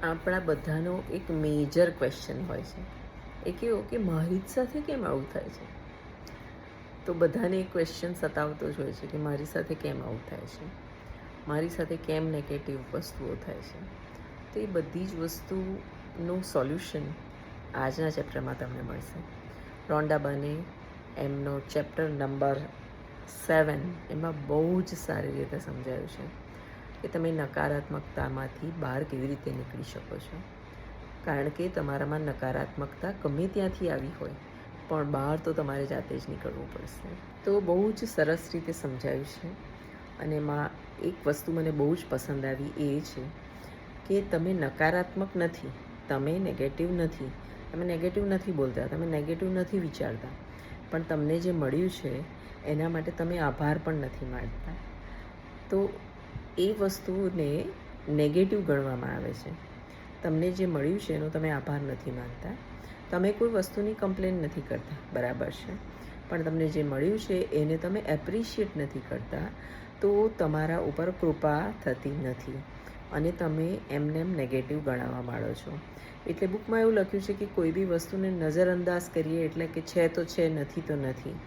આપણા બધાનો એક મેજર ક્વેશ્ચન હોય છે, એ કેવો કે મારી જ સાથે કેમ આવું થાય છે. તો બધાને એક ક્વેશ્ચન સતાવતો જ હોય છે કે મારી સાથે કેમ આવું થાય છે, મારી સાથે કેમ નેગેટિવ વસ્તુઓ થાય છે. તો એ બધી જ વસ્તુનું સોલ્યુશન આજના ચેપ્ટરમાં તમને મળશે. રોન્ડાબાને એમનો ચેપ્ટર નંબર 7 એમાં બહુ જ સારી રીતે સમજાયું છે કે તમે નકારાત્મકતામાંથી બહાર કેવી રીતે નીકળી શકો છો. કારણ કે તમારામાં નકારાત્મકતા ગમે ત્યાંથી આવી હોય, પણ બહાર તો તમારે જાતે જ નીકળવું પડશે. તો બહુ જ સરસ રીતે સમજાયું છે. અને એમાં એક વસ્તુ મને બહુ જ પસંદ આવી, એ છે કે તમે નકારાત્મક નથી, તમે નેગેટિવ નથી, તમે નેગેટિવ નથી બોલતા, તમે નેગેટિવ નથી વિચારતા, પણ તમને જે મળ્યું છે એના માટે તમે આભાર પણ નથી માનતા. તો એ વસ્તુને નેગેટિવ ગણવામાં આવે છે. તમને જે મળ્યું છે એનો તમે આભાર નથી માનતા, તમે કોઈ વસ્તુની કમ્પ્લેન નથી કરતા, બરાબર છે, પણ તમને જે મળ્યું છે એને તમે એપ્રિશિએટ નથી કરતા, તો તમારા ઉપર કૃપા થતી નથી અને તમે એમને નેગેટિવ ગણાવવા માંડો છો. એટલે બુકમાં એવું લખ્યું છે કે કોઈ બી વસ્તુને નજરઅંદાજ કરીએ એટલે કે છે તો છે, નથી તો નથી,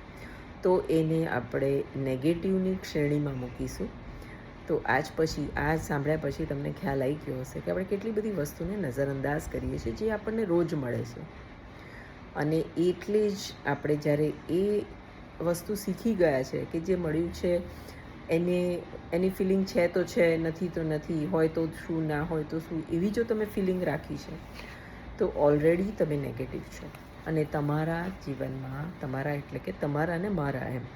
તો એને આપણે નેગેટિવની શ્રેણીમાં મૂકીશું. તો આજ સાંભળ્યા પછી તમને ખ્યાલ આવી ગયો હશે કે આપણે કેટલી બધી વસ્તુને નજરઅંદાજ કરીએ છીએ જે આપણને રોજ મળે છે. અને એટલે જ આપણે જ્યારે એ વસ્તુ શીખી ગયા છે કે જે મળ્યું છે એની ફિલિંગ છે તો છે, નથી તો નથી, હોય તો શું, ના હોય તો શું, એવી જો તમે ફિલિંગ રાખી છે તો ઓલરેડી તમે નેગેટિવ છો. અને તમારા જીવનમાં, તમારા એટલે કે તમારા ને મારા એમ,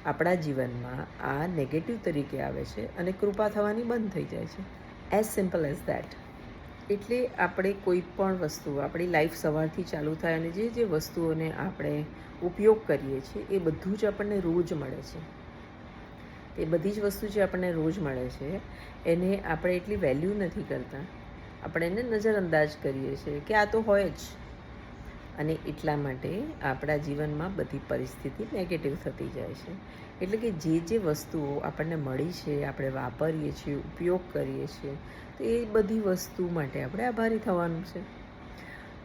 આપણા જીવનમાં આ નેગેટિવ તરીકે આવે છે અને કૃપા થવાની બંધ થઈ જાય છે. As simple as that. એટલે આપણે કોઈ પણ વસ્તુ, આપણી લાઈફ સવારથી ચાલુ થાય અને જે વસ્તુઓને આપણે ઉપયોગ કરીએ છીએ એ બધું જ આપણને રોજ મળે છે. એ બધી જ વસ્તુ જે આપણને રોજ મળે છે એને આપણે એટલી વેલ્યુ નથી કરતા, આપણે એને નજરઅંદાજ કરીએ છીએ કે આ તો હોય જ. અને એટલા માટે આપણા જીવનમાં બધી પરિસ્થિતિ નેગેટિવ થતી જાય છે. એટલે કે જે વસ્તુઓ આપણને મળી છે, આપણે વાપરીએ છીએ, ઉપયોગ કરીએ છીએ, તો એ બધી વસ્તુ માટે આપણે આભારી થવાનું છે.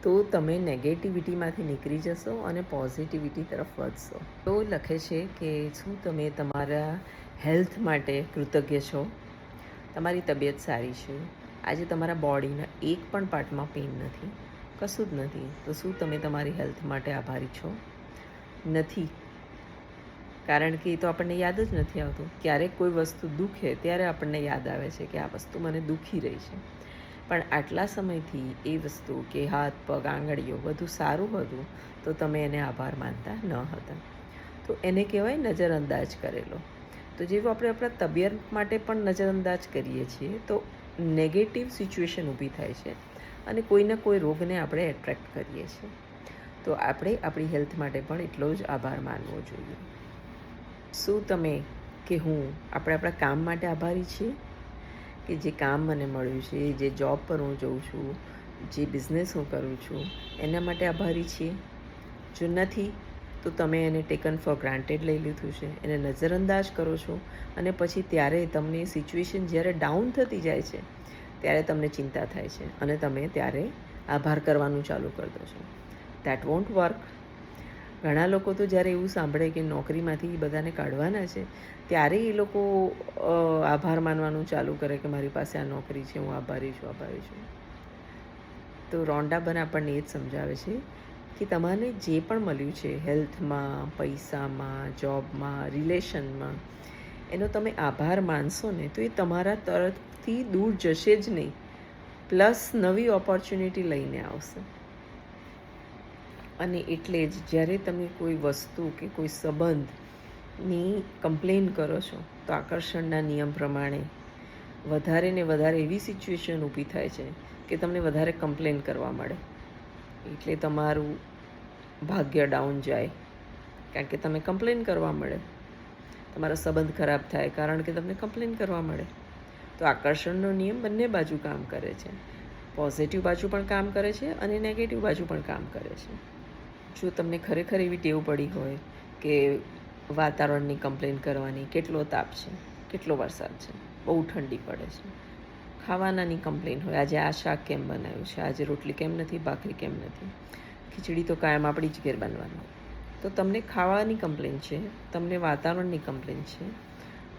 તો તમે નેગેટિવિટીમાંથી નીકળી જશો અને પોઝિટિવિટી તરફ વધશો. તો લખે છે કે શું તમે તમારા હેલ્થ માટે કૃતજ્ઞ છો? તમારી તબિયત સારી છે, આજે તમારા બોડીના એક પણ પાર્ટમાં પેઇન નથી, કશું જ નથી, તો શું તમે તમારી હેલ્થ માટે આભારી છો? નથી. કારણ કે એ તો આપણને યાદ જ નથી આવતું. ક્યારેક કોઈ વસ્તુ દુખે ત્યારે આપણને યાદ આવે છે કે આ વસ્તુ મને દુખી રહી છે, પણ આટલા સમયથી એ વસ્તુ કે હાથ, પગ, આંગળીઓ બધું સારું હતું તો તમે એને આભાર માનતા ન હતા. તો એને કહેવાય નજરઅંદાજ કરેલો. તો જેવું આપણે આપણા તબિયત માટે પણ નજરઅંદાજ કરીએ છીએ તો નેગેટિવ સિચ્યુએશન ઊભી થાય છે અને કોઈના કોઈ રોગને આપણે એટ્રેક્ટ કરીએ છીએ. તો આપણે આપણી હેલ્થ માટે પણ એટલો જ આભાર માનવો જોઈએ. શું તમે કે હું આપણે આપણા કામ માટે આભારી છીએ? કે જે કામ મને મળ્યું છે, જે જોબ પર હું જઉં છું, જે બિઝનેસ હું કરું છું, એના માટે આભારી છીએ? જો નથી તો તમે એને ટેકન ફોર ગ્રાન્ટેડ લઈ લીધું છે, એને નજરઅંદાજ કરો છો અને પછી ત્યારે તમને સિચ્યુએશન જ્યારે ડાઉન થતી જાય છે ત્યારે તમને ચિંતા થાય છે અને તમે ત્યારે આભાર કરવાનું ચાલુ કરી દો છો. That want work. ઘણા લોકો તો જ્યારે એવું સાંભળે કે નોકરીમાંથી બધાને કાઢવાના છે ત્યારે એ લોકો આભાર માનવાનું ચાલુ કરે કે મારી પાસે આ નોકરી છે, હું આભારી છું, આભારી છું. તો રોન્ડાબન આપણને એ જ સમજાવે છે કે તમારે જે પણ મળ્યું છે હેલ્થમાં, પૈસામાં, જોબમાં, રિલેશનમાં, એનો તમે આભાર માનશો ને તો એ તમારા તરફથી દૂર જશે જ નહીં, પ્લસ નવી ઓપોર્ચ્યુનિટી લઈને આવશે. અને એટલે જ જ્યારે તમે કોઈ વસ્તુ કે કોઈ સંબંધની કમ્પ્લેન કરો છો તો આકર્ષણના નિયમ પ્રમાણે વધારે ને વધારે એવી સિચ્યુએશન ઊભી થાય છે કે તમને વધારે કમ્પ્લેન કરવા મળે. એટલે તમારું ભાગ્ય ડાઉન જાય કારણ કે તમે કમ્પ્લેન કરવા મળે, તમારો સંબંધ ખરાબ થાય કારણ કે તમને કમ્પ્લેન કરવા મળે. તો આકર્ષણનો નિયમ બંને બાજુ કામ કરે છે, પોઝિટિવ બાજુ પણ કામ કરે છે અને નેગેટિવ બાજુ પણ કામ કરે છે. જો તમને ખરેખર એવી ટેવ પડી હોય કે વાતાવરણની કમ્પ્લેન કરવાની, કેટલો તાપ છે, કેટલો વરસાદ છે, બહુ ઠંડી પડે છે, ખાવાનાની કમ્પ્લેન હોય, આજે આ શાક કેમ બનાવ્યું છે, આજે રોટલી કેમ નથી, ભાખરી કેમ નથી, ખીચડી તો કાયમ આપણી જ ઘેર બનવાનું. તો તમને ખાવાની કમ્પ્લેન છે, તમને વાતાવરણની કમ્પ્લેન છે,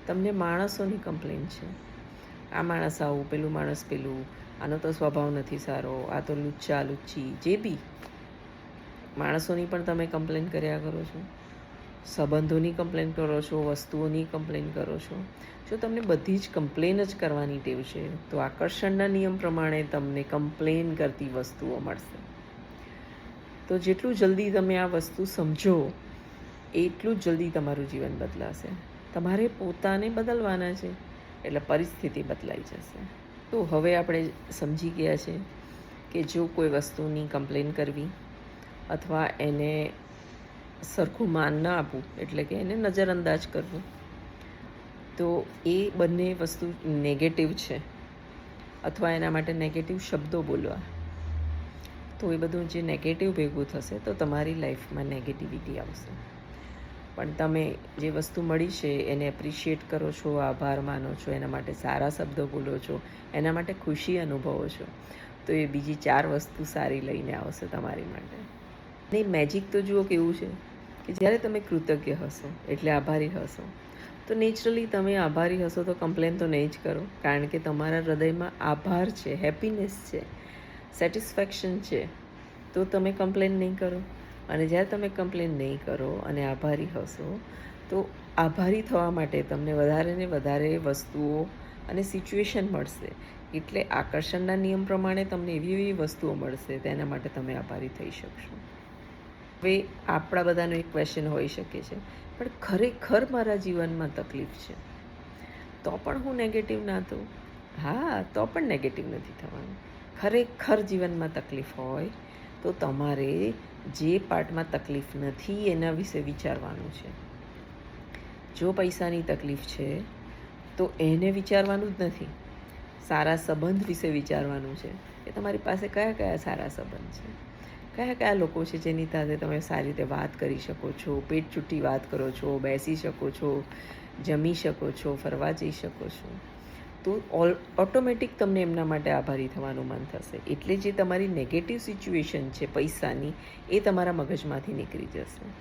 તમને માણસોની કમ્પ્લેન છે. આ માણસ આવું, પેલું માણસ પેલું, આનો તો સ્વભાવ નથી સારો, આ તો લુચ્ચા લુચ્ચી, જે બી માણસોની પણ તમે કમ્પ્લેન કર્યા કરો છો, સંબંધોની કમ્પ્લેન કરો છો, વસ્તુઓની કમ્પ્લેન કરો છો. જો તમને બધી જ કમ્પ્લેન જ કરવાની ટેવ છે તો આકર્ષણના નિયમ પ્રમાણે તમને કમ્પ્લેન કરતી વસ્તુઓ મળશે. તો જેટલું જલ્દી તમે આ વસ્તુ સમજો એટલું જ જલ્દી તમારું જીવન બદલાશે. તમારે પોતાને બદલવાના છે એટલે પરિસ્થિતિ બદલાઈ જશે. તો હવે આપણે સમજી ગયા છે કે જો કોઈ વસ્તુની કમ્પ્લેન કરવી અથવા એને સરખું માન ન આપવું એટલે કે એને નજરઅંદાજ કરવું, તો એ બંને વસ્તુ નેગેટિવ છે અથવા એના માટે નેગેટિવ શબ્દો બોલવા, તો એ બધું જે નેગેટિવ ભેગું થશે તો તમારી લાઈફમાં નેગેટિવિટી આવશે. પણ તમે જે વસ્તુ મળી છે એને એપ્રિશિએટ કરો છો, આભાર માનો છો, એના માટે સારા શબ્દો બોલો છો, એના માટે ખુશી અનુભવો છો, તો એ બીજી 4 વસ્તુ સારી લઈને આવશે તમારી માટે. ને મેજિક તો જુઓ કેવું છે કે જ્યારે તમે કૃતજ્ઞ હશો એટલે આભારી હશો તો નેચરલી તમે આભારી હશો તો કમ્પ્લેન તો નહીં જ કરો, કારણ કે તમારા હૃદયમાં આભાર છે, હેપીનેસ છે, સેટિસ્ફેક્શન છે, તો તમે કમ્પ્લેન નહીં કરો. અને જ્યારે તમે કમ્પ્લેન નહીં કરો અને આભારી હશો તો આભારી થવા માટે તમને વધારે ને વધારે વસ્તુઓ અને સિચ્યુએશન મળશે. એટલે આકર્ષણના નિયમ પ્રમાણે તમને એવી એવી વસ્તુઓ મળશે તેના માટે તમે આભારી થઈ શકશો. હવે આપણા બધાનો એક ક્વેશ્ચન હોઈ શકે છે, પણ ખરેખર મારા જીવનમાં તકલીફ છે તો પણ હું નેગેટિવ ના થઉં? હા, તો પણ નેગેટિવ નથી થવાનું. ખરેખર જીવનમાં તકલીફ હોય તો તમારે જે પાર્ટમાં તકલીફ નથી એના વિશે વિચારવાનું છે. જો પૈસાની તકલીફ છે તો એને વિચારવાનું જ નથી, સારા સંબંધ વિશે વિચારવાનું છે કે તમારી પાસે કયા કયા સારા સંબંધ છે, કયા કયા લોકો છે જેની સાથે તમે સારી રીતે વાત કરી શકો છો, પેટ ચૂંટી વાત કરો છો, બેસી શકો છો, જમી શકો છો, ફરવા જઈ શકો છો. તો ઓટોમેટિક તમને એમના માટે આભારી થવાનું મન થશે. એટલે જે તમારી નેગેટિવ સિચ્યુએશન છે પૈસાની એ તમારા મગજમાંથી નીકળી જશે.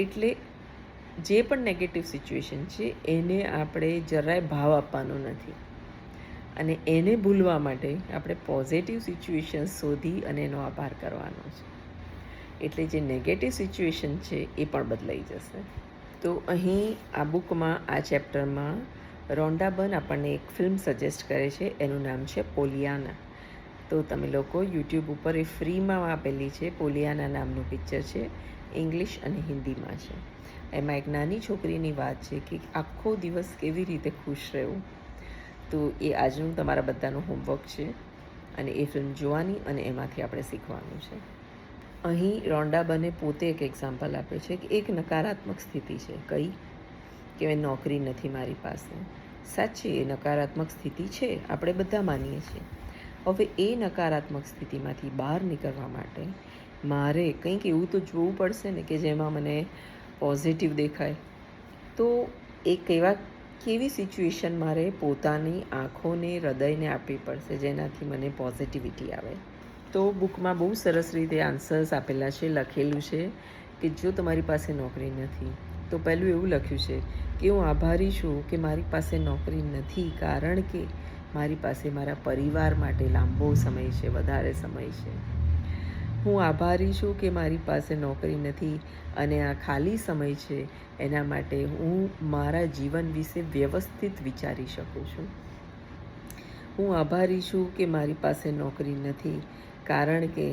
એટલે જે પણ નેગેટિવ સિચ્યુએશન છે એને આપણે જરાય ભાવ આપવાનો નથી, અને એને ભૂલવા માટે આપણે પોઝિટિવ સિચ્યુએશન શોધી અને એનો આભાર કરવાનો છે. એટલે જે નેગેટિવ સિચ્યુએશન છે એ પણ બદલાઈ જશે. તો અહીં આ બુકમાં, આ ચેપ્ટરમાં રોન્ડા બર્ન આપણને એક ફિલ્મ સજેસ્ટ કરે છે, એનું નામ છે પોલિયાના. તો તમે લોકો યુટ્યુબ ઉપર એ ફ્રીમાં આપેલી છે. પોલિયાના નામનું પિક્ચર છે, ઇંગ્લિશ અને હિન્દીમાં છે. એમાં એક નાની છોકરીની વાત છે કે આખો દિવસ કેવી રીતે ખુશ રહેવું. તો એ આજનું તમારા બધાનું હોમવર્ક છે અને એ ફિલ્મ જોવાની અને એમાંથી આપણે શીખવાનું છે. અહીં રોન્ડા બર્ને પોતે એક એક્ઝામ્પલ આપે છે કે એક નકારાત્મક સ્થિતિ છે, કઈ કે નોકરી નથી મારી પાસે. સાચી એ નકારાત્મક સ્થિતિ છે, આપણે બધા માનીએ છીએ. હવે એ નકારાત્મક સ્થિતિમાંથી બહાર નીકળવા માટે મારે કંઈક એવું તો જોવું પડશે ને કે જેમાં મને પોઝિટિવ દેખાય. તો એ કેવી સિચ્યુએશન મારે પોતાની આંખોને, હૃદયને આપવી પડશે જેનાથી મને પોઝિટિવિટી આવે. તો બુકમાં બહુ સરસ રીતે આન્સર્સ આપેલા છે. લખેલું છે કે જો તમારી પાસે નોકરી નથી તો પહેલું એવું લખ્યું છે કે હું આભારી છું કે મારી પાસે નોકરી નથી, કારણ કે મારી પાસે મારા પરિવાર માટે લાંબો સમય છે, વધારે સમય છે. હું આભારી છું કે મારી પાસે નોકરી નથી અને આ ખાલી સમય છે એના માટે હું મારા જીવન વિશે વ્યવસ્થિત વિચારી શકું છું. હું આભારી છું કે મારી પાસે નોકરી નથી, કારણ કે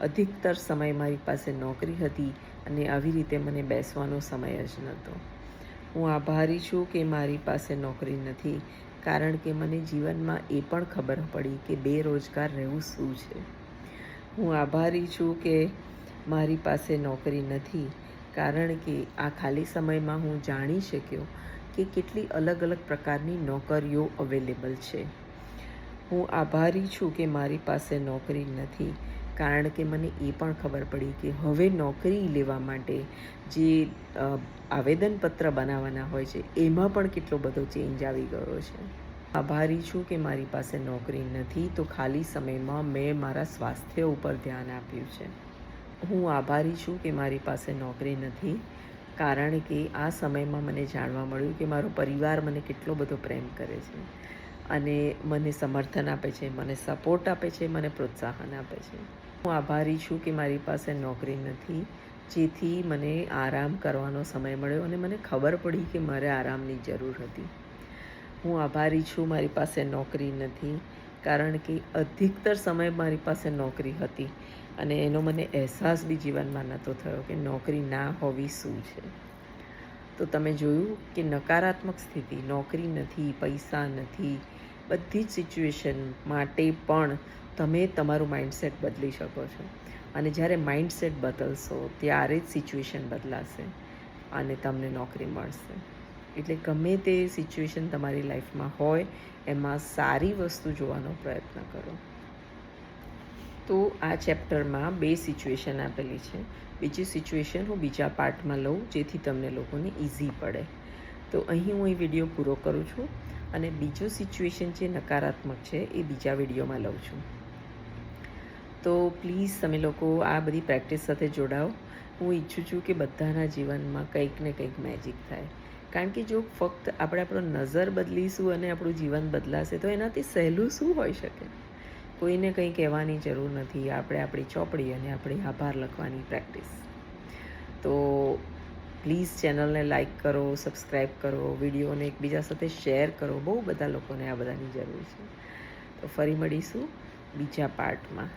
અધિકતર સમય મારી પાસે નોકરી હતી અને આવી રીતે મને બેસવાનો સમય જ નહોતો. હું આભારી છું કે મારી પાસે નોકરી નથી, કારણ કે મને જીવનમાં એ પણ ખબર પડી કે બેરોજગાર રહેવું શું છે. હું આભારી છું કે મારી પાસે નોકરી નથી, કારણ કે આ ખાલી સમયમાં હું જાણી શક્યો કે કેટલી અલગ અલગ પ્રકારની નોકરીઓ અવેલેબલ છે. હું આભારી છું કે મારી પાસે નોકરી નથી, કારણ કે મને એ પણ ખબર પડી કે હવે નોકરી લેવા માટે જે આવેદનપત્ર બનાવવાના હોય છે એમાં પણ કેટલો બધો ચેન્જ આવી ગયો છે. આભારી છું કે મારી પાસે નોકરી નથી, તો ખાલી સમયમાં મેં મારા સ્વાસ્થ્ય ઉપર ધ્યાન આપ્યું છે. હું આભારી છું કે મારી પાસે નોકરી નથી, કારણ કે આ સમયમાં મને જાણવા મળ્યું કે મારો પરિવાર મને કેટલો બધો પ્રેમ કરે છે અને મને સમર્થન આપે છે, મને સપોર્ટ આપે છે, મને પ્રોત્સાહન આપે છે. હું આભારી છું કે મારી પાસે નોકરી નથી, જેથી મને આરામ કરવાનો સમય મળ્યો અને મને ખબર પડી કે મારે આરામની જરૂર હતી. હું આભારી છું મારી પાસે નોકરી નથી, કારણ કે અધિકતર સમય મારી પાસે નોકરી હતી અને એનો મને અહેસાસ બી જીવનમાં નહોતો થયો કે નોકરી ના હોવી શું છે. તો તમે જોયું કે નકારાત્મક સ્થિતિ, નોકરી નથી, પૈસા નથી, બધી જ સિચ્યુએશન માટે પણ તમે તમારું માઇન્ડસેટ બદલી શકો છો. અને જ્યારે માઇન્ડસેટ બદલશો ત્યારે જ સિચ્યુએશન બદલાશે અને તમને નોકરી મળશે. એટલે ગમે તે સિચ્યુએશન તમારી લાઈફમાં હોય એમાં સારી વસ્તુ જોવાનો પ્રયત્ન કરો. તો આ ચેપ્ટરમાં 2 સિચ્યુએશન આપેલી છે. બીજી સિચ્યુએશન હું બીજા પાર્ટમાં લઉં જેથી તમને લોકોને ઇઝી પડે. તો અહીં હું એ વિડીયો પૂરો કરું છું અને બીજું સિચ્યુએશન જે નકારાત્મક છે એ બીજા વિડીયોમાં લઉં છું. તો પ્લીઝ તમે લોકો આ બધી પ્રેક્ટિસ સાથે જોડાઓ. હું ઈચ્છું છું કે બધાના જીવનમાં કંઈક ને કંઈક મેજિક થાય. કારણ કે જો ફક્ત આપણે આપણો નજર બદલીશું અને આપણું જીવન બદલાશે તો એનાથી સહેલું શું હોઈ શકે. કોઈને કંઈ કહેવાની જરૂર નથી. આપણે આપણી ચોપડી અને આપણી આભાર લખવાની પ્રેક્ટિસ. તો પ્લીઝ ચેનલને લાઈક કરો, સબસ્ક્રાઈબ કરો, વિડીયોને એકબીજા સાથે શેર કરો. બહુ બધા લોકોને આ બધાની જરૂર છે. તો ફરી મળીશું બીજા પાર્ટમાં.